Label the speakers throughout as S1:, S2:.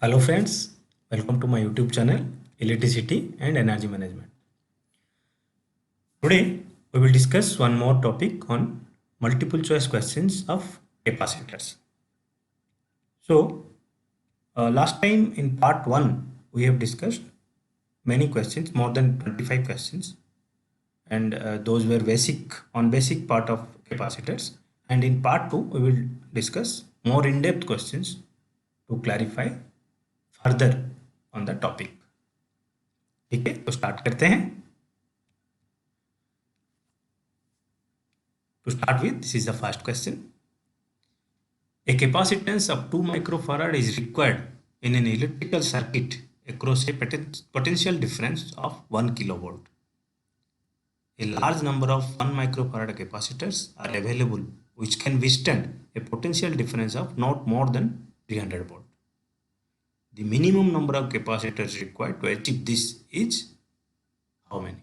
S1: Hello friends, welcome to my YouTube channel Electricity and Energy Management. Today we will discuss one more topic on multiple choice questions of capacitors. So last time in part 1 we have discussed many questions, more than 25 questions, and those were basic part of capacitors, and in part 2 we will discuss more in-depth questions to clarify further on the topic. ठीक है, तो start करते हैं. To start with, this is the first question. A capacitance of 2 microfarad is required in an electrical circuit across a potential difference of 1 kilovolt. A large number of 1 microfarad capacitors are available which can withstand a potential difference of not more than 300 volt. The minimum number of capacitors required to achieve this is how many?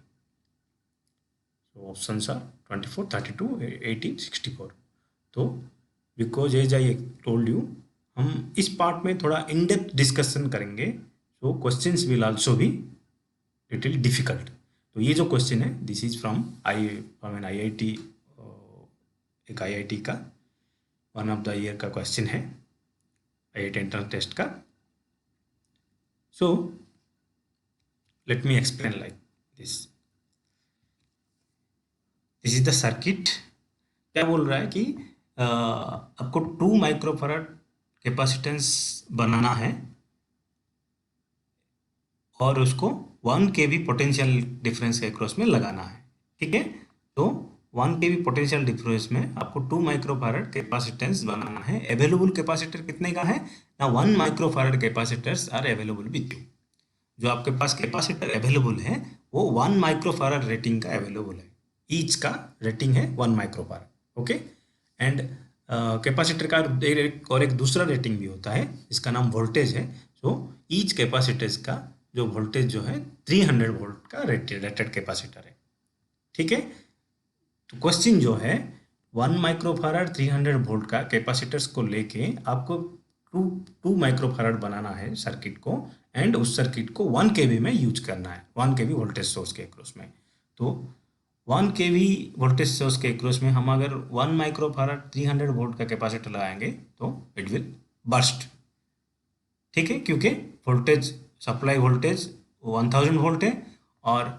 S1: So options are 24, 32, 18, 64. तो because as I told you, हम इस part में थोड़ा in depth discussion करेंगे, so questions will also be little difficult. तो ये जो question है, this is from an IIT, एक आईआईटी का वन ऑफ द ईयर का क्वेश्चन है, आईआईटी एंट्रेंस टेस्ट का. So let me explain like this. This is the circuit. क्या बोल रहा है कि आपको 2 माइक्रोफैराड कैपेसिटेंस बनाना है और उसको 1 केवी पोटेंशियल डिफरेंस के क्रॉस में लगाना है. ठीक है, तो 1 केवी पोटेंशियल डिफरेंस में आपको 2 माइक्रोफैराड कैपेसिटेंस बनाना है. अवेलेबल कैपेसिटर कितने का है ना? 1 microfarad capacitors are available with you. जो आपके पास कैपेसिटर अवेलेबल है वो 1 माइक्रोफैराड रेटिंग का अवेलेबल है. ईच का रेटिंग है 1 माइक्रोफैराड. ओके, एंड कैपेसिटर का एक दूसरा रेटिंग भी होता है, इसका नाम वोल्टेज है. सो ईच कैपेसिटर्स का जो वोल्टेज जो है 300 वोल्ट का रेटेड कैपेसिटर है. ठीक है, तो क्वेश्चन जो है 1 माइक्रोफैराड 300 वोल्ट का कैपेसिटर्स को लेके आपको 2 माइक्रोफैराड बनाना है सर्किट को, एंड उस सर्किट को 1 केवी में यूज करना है, 1 केवी वोल्टेज सोर्स के अक्रॉस में. तो 1 केवी वोल्टेज सोर्स के अक्रॉस में हम अगर 1 माइक्रोफैराड 300 वोल्ट का कैपेसिटर लगाएंगे तो इट विल बर्स्ट. ठीक है, क्योंकि वोल्टेज सप्लाई वोल्टेज 1000 वोल्ट है और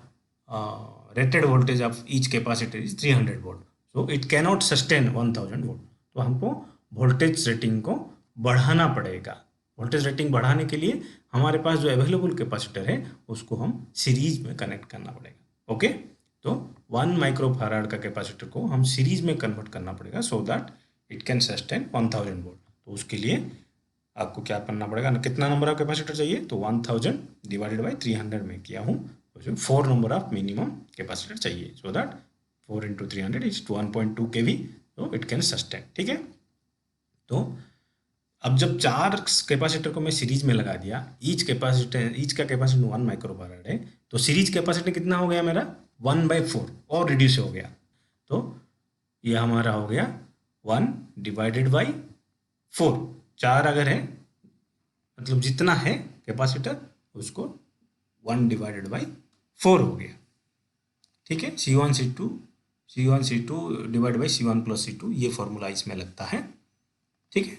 S1: rated voltage of each capacitor is 300 volt. So it cannot sustain 1000 volt. तो हमको वोल्टेज रेटिंग को बढ़ाना पड़ेगा. वोल्टेज रेटिंग बढ़ाने के लिए हमारे पास जो अवेलेबल कैपेसिटर है उसको हम सीरीज में कनेक्ट करना पड़ेगा. ओके, तो 1 माइक्रोफैराड का कैपेसिटर को हम सीरीज में कन्वर्ट करना पड़ेगा so that it can sustain 1000 volt. तो उसके लिए आपको क्या करना पड़ेगा ना, कितना नंबर ऑफ कैपेसिटर चाहिए? तो 1000 डिवाइडेड बाई 300 में किया हूँ, उसमें 4 नंबर ऑफ मिनिमम कैपेसिटर चाहिए. सो दैट 4 इंटू 300 इज 1.2 केवी, तो इट कैन सस्टेन. ठीक है, तो अब जब 4 कैपेसिटर को मैं सीरीज में लगा दिया, ईच का कैपेसिटर 1 माइक्रोफैराड है, तो सीरीज कैपेसिटर कितना हो गया मेरा? 1/4 और रिड्यूस हो गया. तो ये हमारा हो गया 1 डिवाइडेड बाई 4. 4 अगर है मतलब जितना है कैपेसिटर उसको 1 डिवाइडेड बाई 4 हो गया. ठीक है, C1 C2 divide by C1 plus C2, ये फॉर्मूला इसमें लगता है. ठीक है,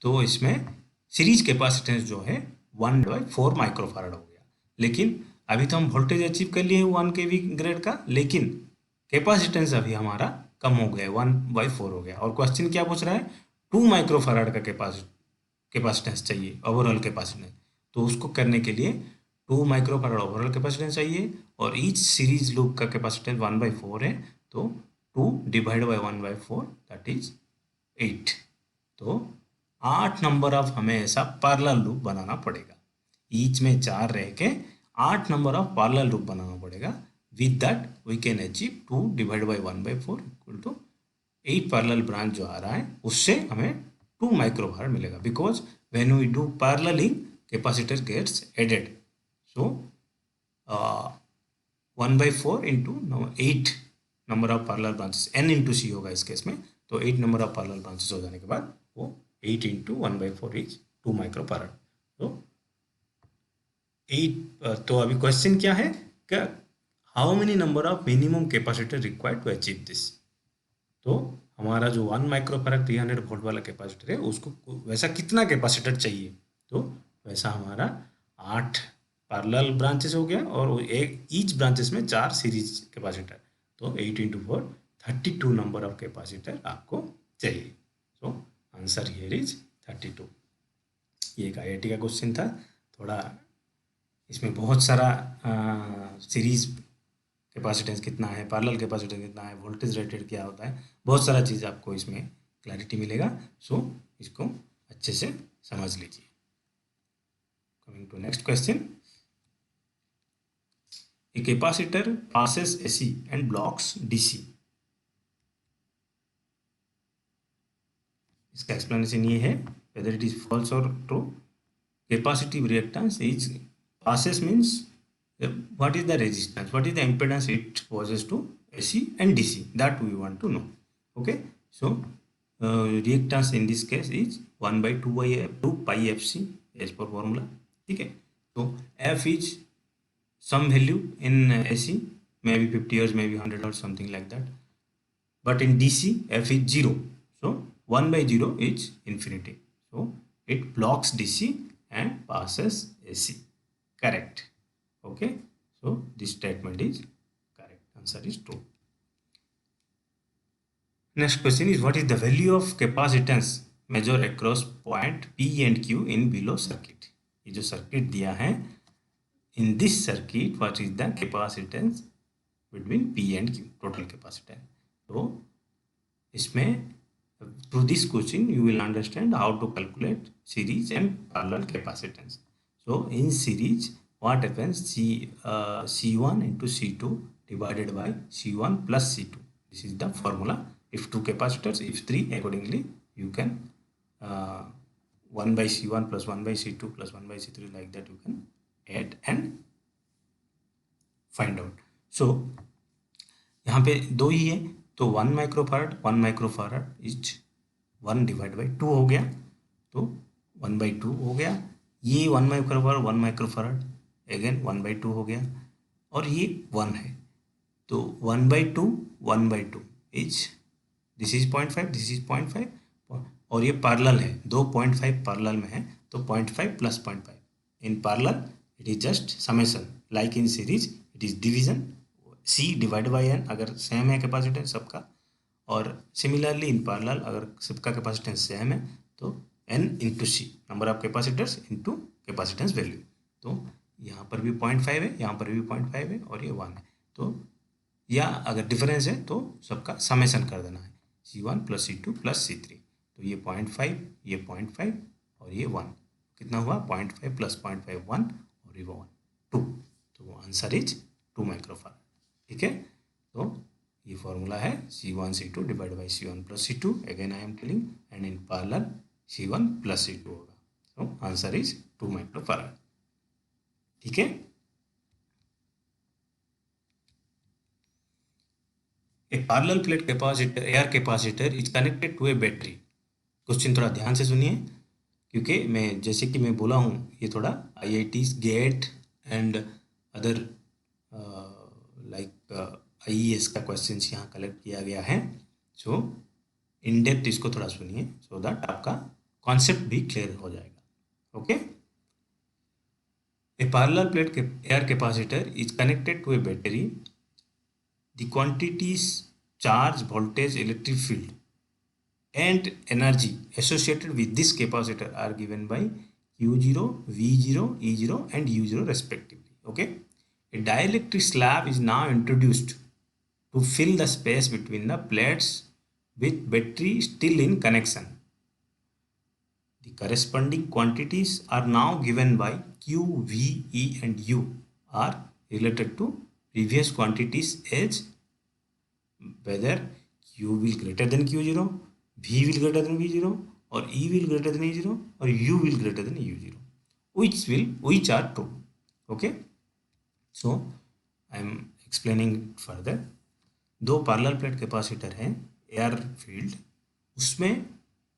S1: तो इसमें सीरीज कैपेसिटेंस जो है 1/4 माइक्रोफैराड हो गया. लेकिन अभी तो हम वोल्टेज अचीव कर लिए 1 केवी ग्रेड का, लेकिन कैपेसिटेंस अभी हमारा कम हो गया, 1/4 हो गया. और क्वेश्चन क्या पूछ रहा है? 2 माइक्रोफैराड का कैपेसिटेंस चाहिए, ओवरऑल कैपेसिटेंस. तो उसको करने के लिए 2 माइक्रोफैराड ओवरऑल कैपेसिटेंस चाहिए और ईच सीरीज लूप का कैपेसिटेंस 1/4 है. तो 2 डिवाइड बाई 1/4 दैट इज 8. तो 8 नंबर ऑफ हमें ऐसा पैरेलल लूप बनाना पड़ेगा. ईच में 4 रह के 8 नंबर ऑफ पैरेलल लूप बनाना पड़ेगा. With that we can achieve 2 divide by 1/4 equal to 8 parallel branch जो आ रहा है उससे हमें 2 माइक्रोफैराड मिलेगा. Because when we do paralleling capacitor gets added. So 1/4 into 8 number of parallel branches, n into C होगा इस केस में. तो 8 नंबर ऑफ पैरेलल ब्रांचेस हो जाने के बाद वो 8 इंटू 1/4 इज 2 माइक्रोफैराड. तो 8 तो अभी क्वेश्चन क्या है क्या, how many number of minimum capacitor required to achieve this. तो हमारा जो 1 माइक्रोफैराड 300 वोल्ट वाला कैपेसिटर है उसको वैसा कितना कैपेसिटर चाहिए, तो वैसा हमारा 8 पैरेलल ब्रांचेस हो गया और एक ईच ब्रांचेस में 4 सीरीज कैपेसिटर, तो 8 इंटू 4 32 नंबर ऑफ कैपेसिटर आपको चाहिए। So answer here is 32। ये एक आईआईटी का क्वेश्चन था, थोड़ा इसमें बहुत सारा सीरीज कैपेसिटेंस कितना है, पैरेलल कैपेसिटेंस कितना है, वोल्टेज रेटेड क्या होता है, बहुत सारा चीज़ आपको इसमें क्लैरिटी मिलेगा। सो इसको अच्छे से समझ लीजिए। Coming to next question, a capacitor passes AC and blocks DC. इसका एक्सप्लेनेशन ये है, वेदर इट इज फॉल्स और true, capacitive reactance is passes means what is the resistance, what is the impedance it possesses to AC and DC, that we want to know. Okay, so reactance in this case is 1 by 2 pi fc as per formula. ठीक है, तो f is some value in AC, maybe 50 hertz, maybe 100 hertz, something like that, but in DC f is 0, so 1 by 0 is infinity, so it blocks DC and passes AC. Correct. Okay, so this statement is correct, answer is true. Next question is, what is the value of capacitance measured across point P and Q in below circuit। ये जो circuit दिया है, in this circuit what is the capacitance between P and Q, total capacitance। तो इसमें through this question you will understand how to calculate series and parallel capacitance। So in series what happens, C1 into C2 divided by C1 plus C2, this is the formula। If two capacitors, if 3, accordingly you can 1 by C1 plus 1 by C2 plus 1 by C3, like that you can add and find out। So यहाँ पे दो ही है, तो 1 microfarad is 1 divide by 2 हो गया, तो 1 by 2 हो गया। ये 1 माइक्रोफैराड अगेन 1 by 2 हो गया, और ये 1 है, तो 1 by 2 1 by 2 is, this is 0.5, this is 0.5, और ये पैरेलल है, दो 0.5 पैरेलल में है, तो 0.5 plus 0.5 in parallel it is just summation, like in series it is division, C divide by N अगर सेम है कैपेसिटेंस सबका, और सिमिलरली इन पैरेलल अगर सबका कैपेसिटेंस सेम है तो N into C, number of capacitors into capacitance value. तो यहाँ पर भी 0.5 है, यहाँ पर भी 0.5 है, और ये 1 है, तो या अगर डिफरेंस है तो सबका समेशन कर देना है, C1 plus C2 plus C3, तो ये 0.5, ये 0.5 और ये 1, कितना हुआ 0.5 प्लस 0.5 1 और ये 1 2, तो आंसर इज 2 माइक्रोफैराड। ठीक है, तो ये फॉर्मूला है C1 C2 divide by C1 plus C2, again I am telling, and in parallel C1 plus C2 होगा, तो आंसर इज 2 माइक्रोफैराड। ठीक है, a parallel plate capacitor, air capacitor is connected to a battery. Question थोड़ा ध्यान से सुनिए, क्योंकि मैं जैसे कि मैं बोला हूँ ये थोड़ा IITs GATE and other like IES का क्वेश्चन यहाँ कलेक्ट किया गया है। सो इन डेप्थ इसको थोड़ा सुनिए, सो दैट आपका कॉन्सेप्ट भी क्लियर हो जाएगा। Okay, a parallel plate air capacitor is connected to a battery, the quantities charge, voltage, electric field and energy associated with this capacitor are given by Q0, V0, E0 and U0 respectively. Okay, a dielectric slab is now introduced to fill the space between the plates with battery still in connection. The corresponding quantities are now given by Q, V, E and U are related to previous quantities as whether Q will greater than Q0, V will greater than V0, or E will greater than E0, or U will greater than U0, which are true. Okay, so I am explaining further। दो parallel plate capacitor है air field, उसमें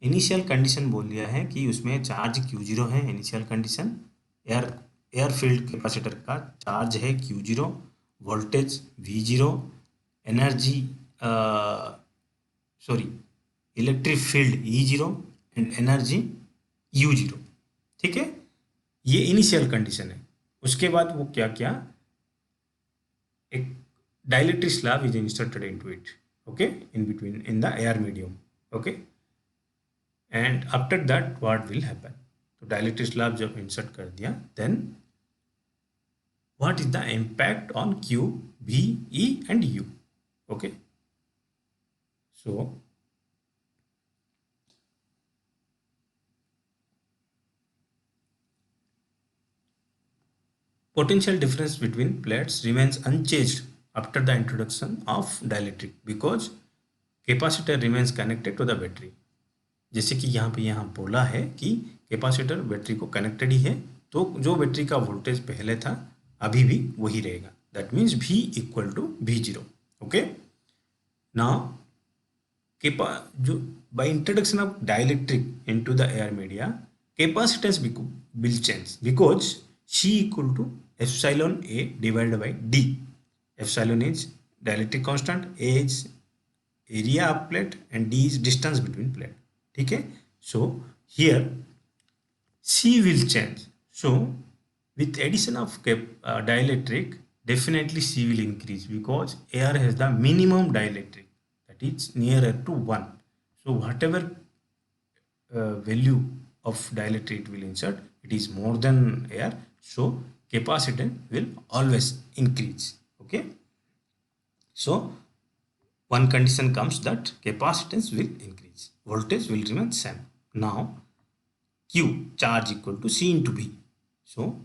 S1: initial condition बोल दिया है कि उसमें charge Q0 है, initial condition air air field capacitor का चार्ज है Q0, voltage V0, energy sorry electric field E0 and energy U0। ठीक है, ये इनिशियल कंडीशन है। उसके बाद वो क्या क्या, एक dielectric slab is inserted into it, okay, in between in the air medium, okay, and after that what will happen. तो डाइलेक्ट्रिक स्लैब जब इंसर्ट कर दिया, then what is the impact on Q, V, E and U, okay? So potential difference between plates remains unchanged after the introduction of dielectric because capacitor remains connected to the battery। जैसे कि यहाँ बोला है कि capacitor battery को connected ही है, तो जो बैटरी का वोल्टेज पहले था अभी भी वही रहेगा, that means V equal to V0, okay. Now जो by introduction of dielectric into the air media, capacitance will change because C equal to epsilon A divided by D. Epsilon is dielectric constant, A is area of plate and D is distance between plate, ठीक है। So here C will change, so with addition of dielectric, definitely C will increase because air has the minimum dielectric, that is nearer to 1. So whatever value of dielectric it will insert, it is more than air, so capacitance will always increase, okay. So one condition comes that capacitance will increase, voltage will remain same. Now Q charge equal to C into V, so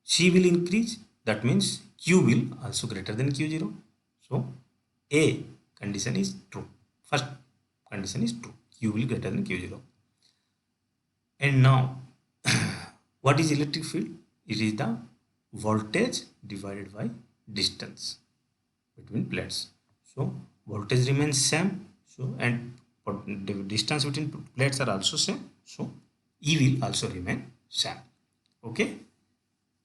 S1: C will increase, that means Q will also greater than Q0. So A condition is true, first condition is true, Q will greater than Q0. And now what is electric field? It is the voltage divided by distance between plates. So voltage remains same, so and the distance between plates are also same, so E will also remain same, okay.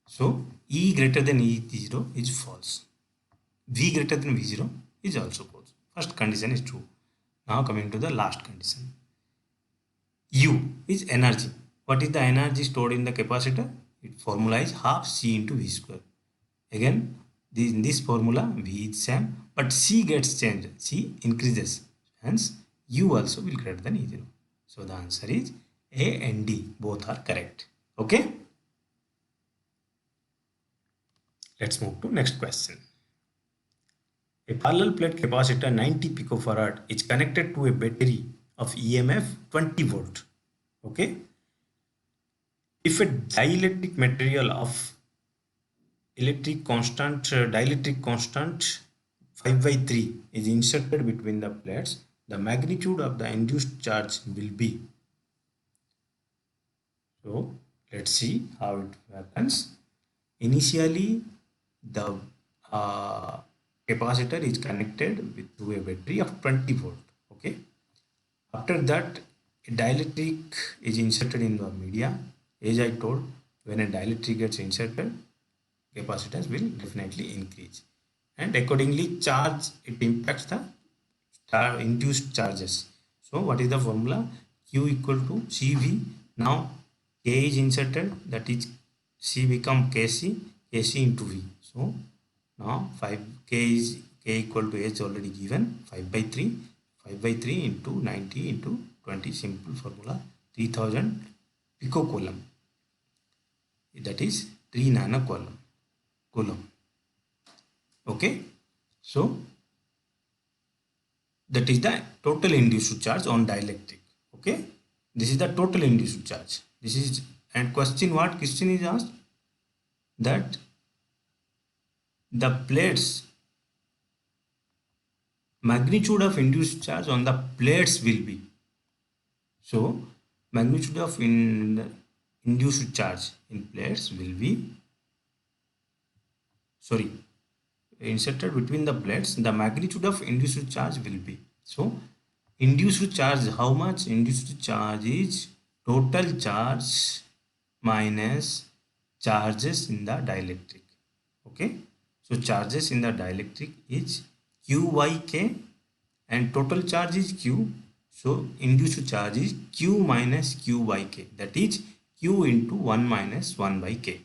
S1: So E greater than E0 is false, V greater than V0 is also false. First condition is true. Now coming to the last condition, U is energy. What is the energy stored in the capacitor? Its formula is half C into V square. Again, in this formula V is same, but C gets changed, C increases, hence U also will greater than E0. So the answer is A and D, both are correct, okay. Let's move to next question. A parallel plate capacitor 90 picofarad is connected to a battery of EMF 20 volt, okay. If a dielectric material of dielectric constant 5/3 is inserted between the plates, the magnitude of the induced charge will be. So let's see how it happens. Initially, the capacitor is connected to a battery of 20 volt, okay. After that, a dielectric is inserted in the media. As I told, when a dielectric gets inserted, capacitance will definitely increase, and accordingly charge, it impacts the induced charges. So what is the formula? Q equal to CV. Now K is inserted, that is C become KC, KC into V. So now 5 K equal to H already given, 5/3, 5/3 into 90 into 20, simple formula, 3000 picocoulomb, that is 3 coulomb, okay. So that is the total induced charge on dielectric, okay. This is the total induced charge. This is, and question is asked that the plates, magnitude of induced charge on the plates will be. So magnitude of induced charge in plates will be, inserted between the plates, the magnitude of induced charge will be. So induced charge, how much? Induced charge is total charge minus charges in the dielectric. Okay, so charges in the dielectric is q by k and total charge is q. So induced charge is q minus q by k, that is q into 1 minus 1 by k.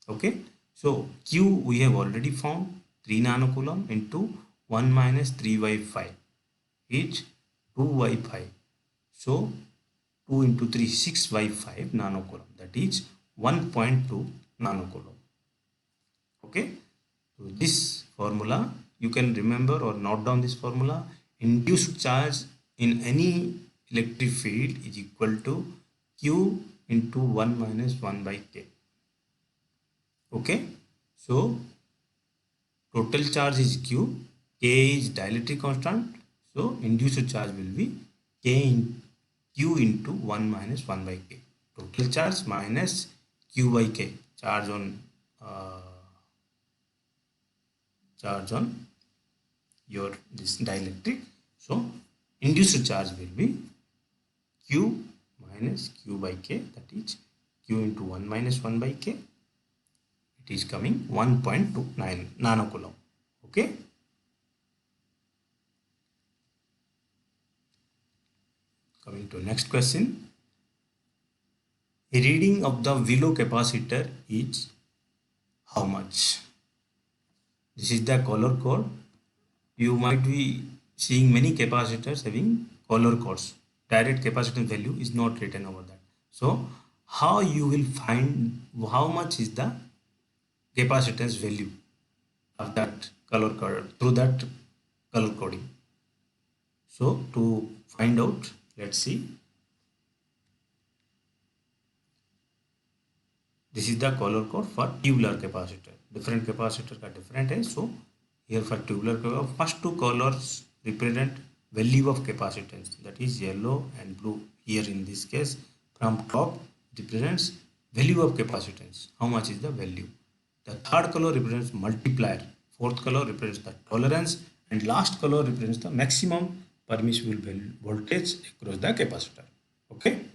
S1: Okay, so q we have already found 3 nanocoulomb into 1 minus 3 by 5 is 2 by 5. So 2 into 3 6 by 5 nanocoulomb, that is 1.2 nanocoulomb. Okay, so this formula you can remember or note down this formula. Induced charge in any electric field is equal to q into 1 minus 1 by k. Okay, so total charge is q, k is dielectric constant, so induced charge will be k in q into 1 minus 1 by k. Total charge minus q by k, charge on your this dielectric. So induced charge will be q minus q by k, that is q into 1 minus 1 by k. It is coming 1.29 nanocoulomb. Okay, coming to next question. A reading of the Willow capacitor is how much? This is the color code. You might be seeing many capacitors having color codes. Direct capacitance value is not written over that. So how you will find how much is the capacitance value of that color code through that color coding? So to find out, let's see. This is the color code for tubular capacitor. Different capacitor का different है. So here for tubular capacitor, first two colors represent value of capacitance, that is yellow and blue. Here in this case from top represents value of capacitance. How much is the value? The third color represents multiplier. Fourth color represents the tolerance, and last color represents the maximum permissible voltage across the capacitor. Okay.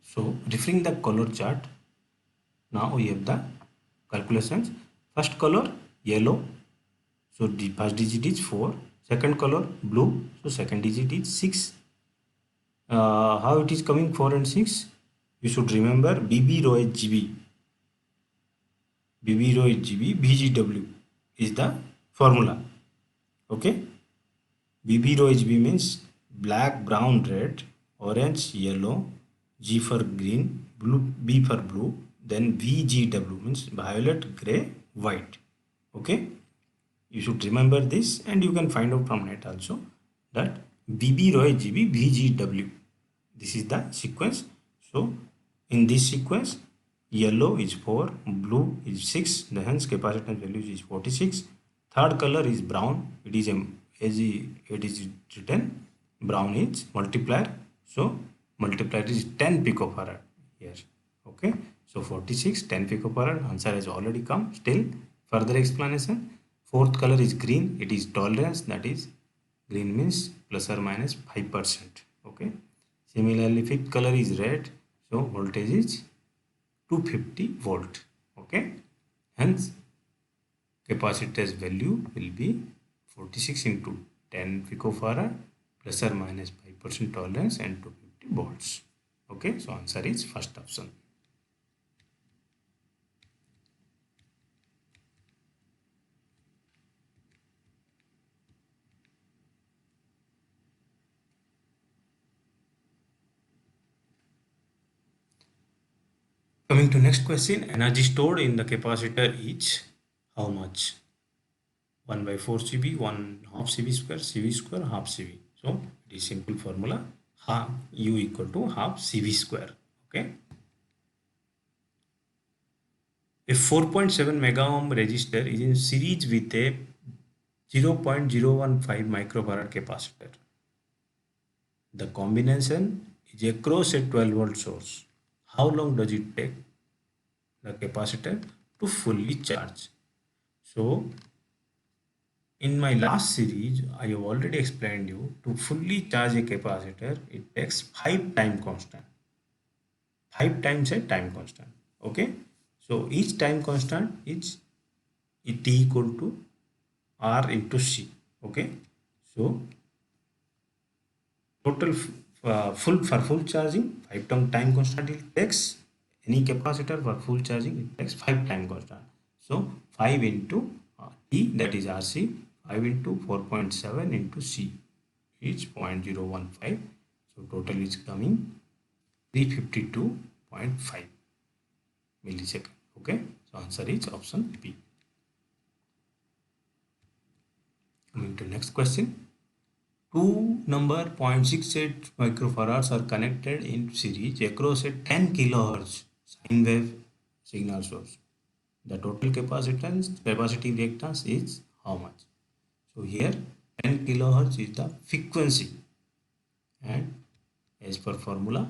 S1: So referring the color chart, now we have the calculations. First color yellow, so the first digit is 4. Second color blue, so second digit is 6. How it is coming 4 and 6? You should remember BB rho H GB. BB rho H GB, VGW is the formula. Okay, BB rho H GB means black, brown, red, orange, yellow, G for green, blue, B for blue, then VGW means violet, gray, white. Okay, you should remember this, and you can find out from net also that BB rho H GB VGW. This is the sequence. So in this sequence, yellow is 4, blue is 6, the hence capacitance value is 46. Third color is brown. It is as it is written, brown is multiplier, so multiplier is 10 picofarad here. Okay, so 46, 10 picofarad, answer has already come. Still further explanation. Fourth color is green, it is tolerance, that is green means plus or minus 5%. Okay, similarly fifth color is red, so voltage is 250 volt. Okay, hence capacitor's value will be 46 into 10 picofarad plus or minus 5% tolerance and 250 volts. Okay, so answer is first option. Coming to next question, energy stored in the capacitor is how much? 1 by 4 CV, 1 half CV square, half CV. So it is simple formula, half U equal to half CV square. Okay. A 4.7 mega ohm resistor is in series with a 0.015 microfarad capacitor. The combination is across a 12 volt source. How long does it take the capacitor to fully charge? So in my last series, I have already explained you to fully charge a capacitor, it takes 5 time constant. 5 times a time constant. Okay, so each time constant is T equal to R into C. Okay, so total full charging 5 time constant it takes. Any capacitor for full charging it takes 5 time constant. So 5 into T, that is RC, 5 into 4.7 into C is 0.015. So total is coming 352.5 millisecond. Okay, so answer is option B. Coming to next question. Two number 0.68 microfarads are connected in series across a 10 kilohertz sine wave signal source. The total capacitive reactance is how much? So here 10 kilohertz is the frequency, and as per formula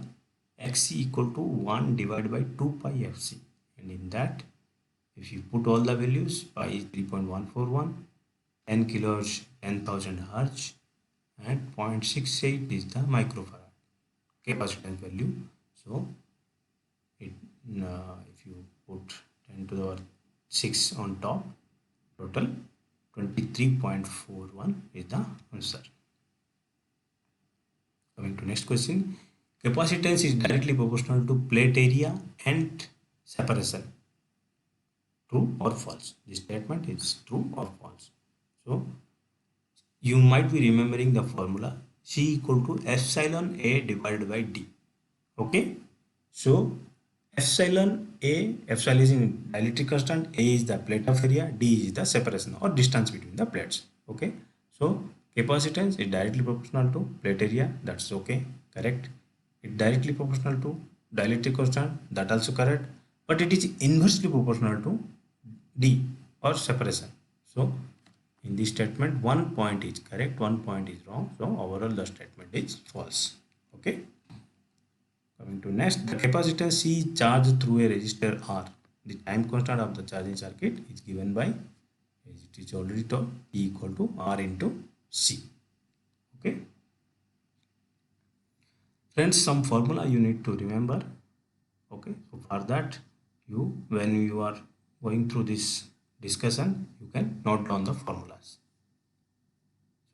S1: Xc equal to 1 divided by 2 pi Fc, and in that if you put all the values, pi is 3.141, 10 kilohertz 10,000 hertz, and 0.68 is the microfarad capacitance value. So it if you put 10 to the power 6 on top, total 23.41 is the answer. Coming to next question. Capacitance is directly proportional to plate area and separation. True or false? This statement is true or false. So you might be remembering the formula C equal to epsilon A divided by D. Okay, so epsilon is in dielectric constant, A is the plate of area, D is the separation or distance between the plates. Okay, so capacitance is directly proportional to plate area, that's okay, correct. It directly proportional to dielectric constant, that also correct, but it is inversely proportional to D or separation. So in this statement 1 point is correct, 1 point is wrong, so overall the statement is false. Okay, coming to next, the capacitance C is charged through a resistor R. The time constant of the charging circuit is given by, as it is already told, E equal to R into C. Okay, friends, some formula you need to remember. Okay, so for that when you are going through this discussion, you can note down the formulas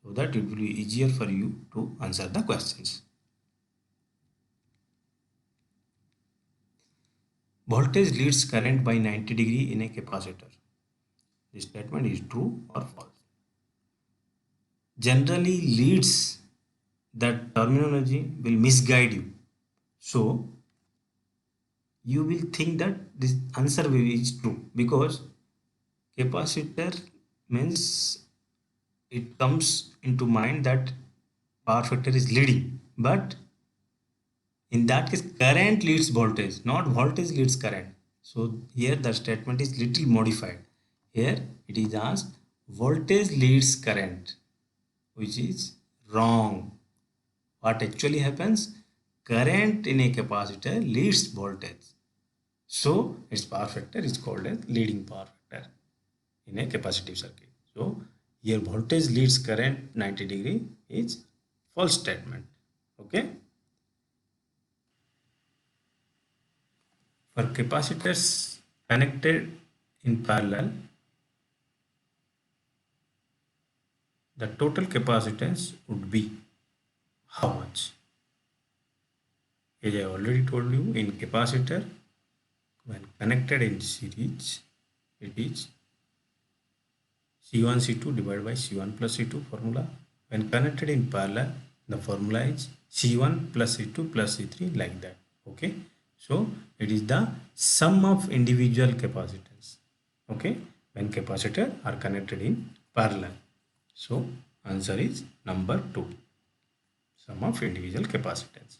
S1: so that it will be easier for you to answer the questions. Voltage leads current by 90 degree in a capacitor. This statement is true or false? Generally leads, that terminology will misguide you. So you will think that this answer is true because capacitor means it comes into mind that power factor is leading, but in that case current leads voltage, not voltage leads current. So here the statement is little modified. Here it is asked voltage leads current, which is wrong. What actually happens, current in a capacitor leads voltage, so its power factor is called as leading power factor in a capacitive circuit. So here voltage leads current 90 degree is false statement. Okay, for capacitors connected in parallel, the total capacitance would be how much? As I already told you, in capacitor when connected in series, it is C1 C2 divided by C1 plus C2 formula. When connected in parallel, the formula is C1 plus C2 plus C3, like that. Okay, so it is the sum of individual capacitance. Okay, when capacitor are connected in parallel. So answer is number 2, sum of individual capacitance.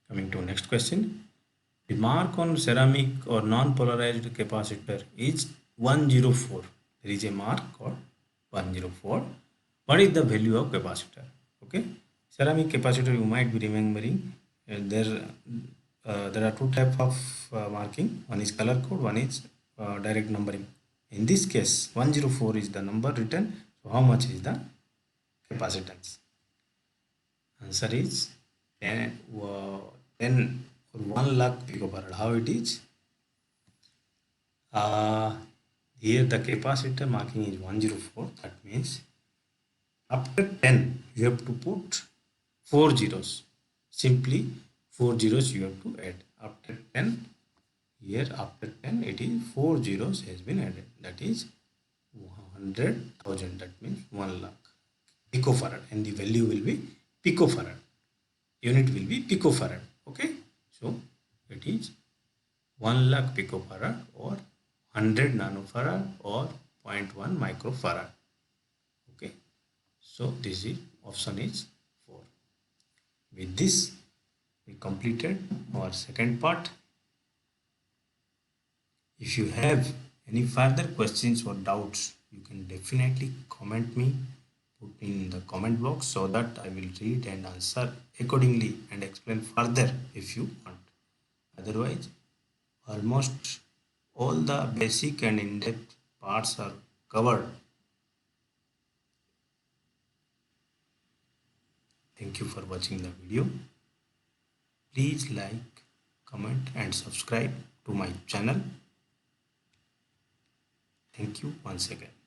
S1: Coming to next question. The mark on ceramic or non-polarized capacitor is 104. There is a mark called 104. What is the value of capacitor? Okay, ceramic capacitor you might be remembering. There are two types of marking. One is color code, one is direct numbering. In this case 104 is the number written. So how much is the capacitance? Answer is 10 for 1 lakh picofarad. How it is? Here the capacitor marking is 104. That means after 10 you have to put 4 zeros. Simply 4 zeros you have to add. After 10, here after 10 it is 4 zeros has been added. That is 100,000. That means 1 lakh picofarad, and the value will be picofarad. Unit will be picofarad. Okay, so it is 1 lakh picofarad or 100 nanofarad or 0.1 microfarad. Okay, so this is option is 4. With this we completed our second part. If you have any further questions or doubts, you can definitely comment me, put in the comment box, so that I will read and answer accordingly and explain further if you want. Otherwise, almost all the basic and in-depth parts are covered. Thank you for watching the video. Please like, comment and subscribe to my channel. Thank you once again.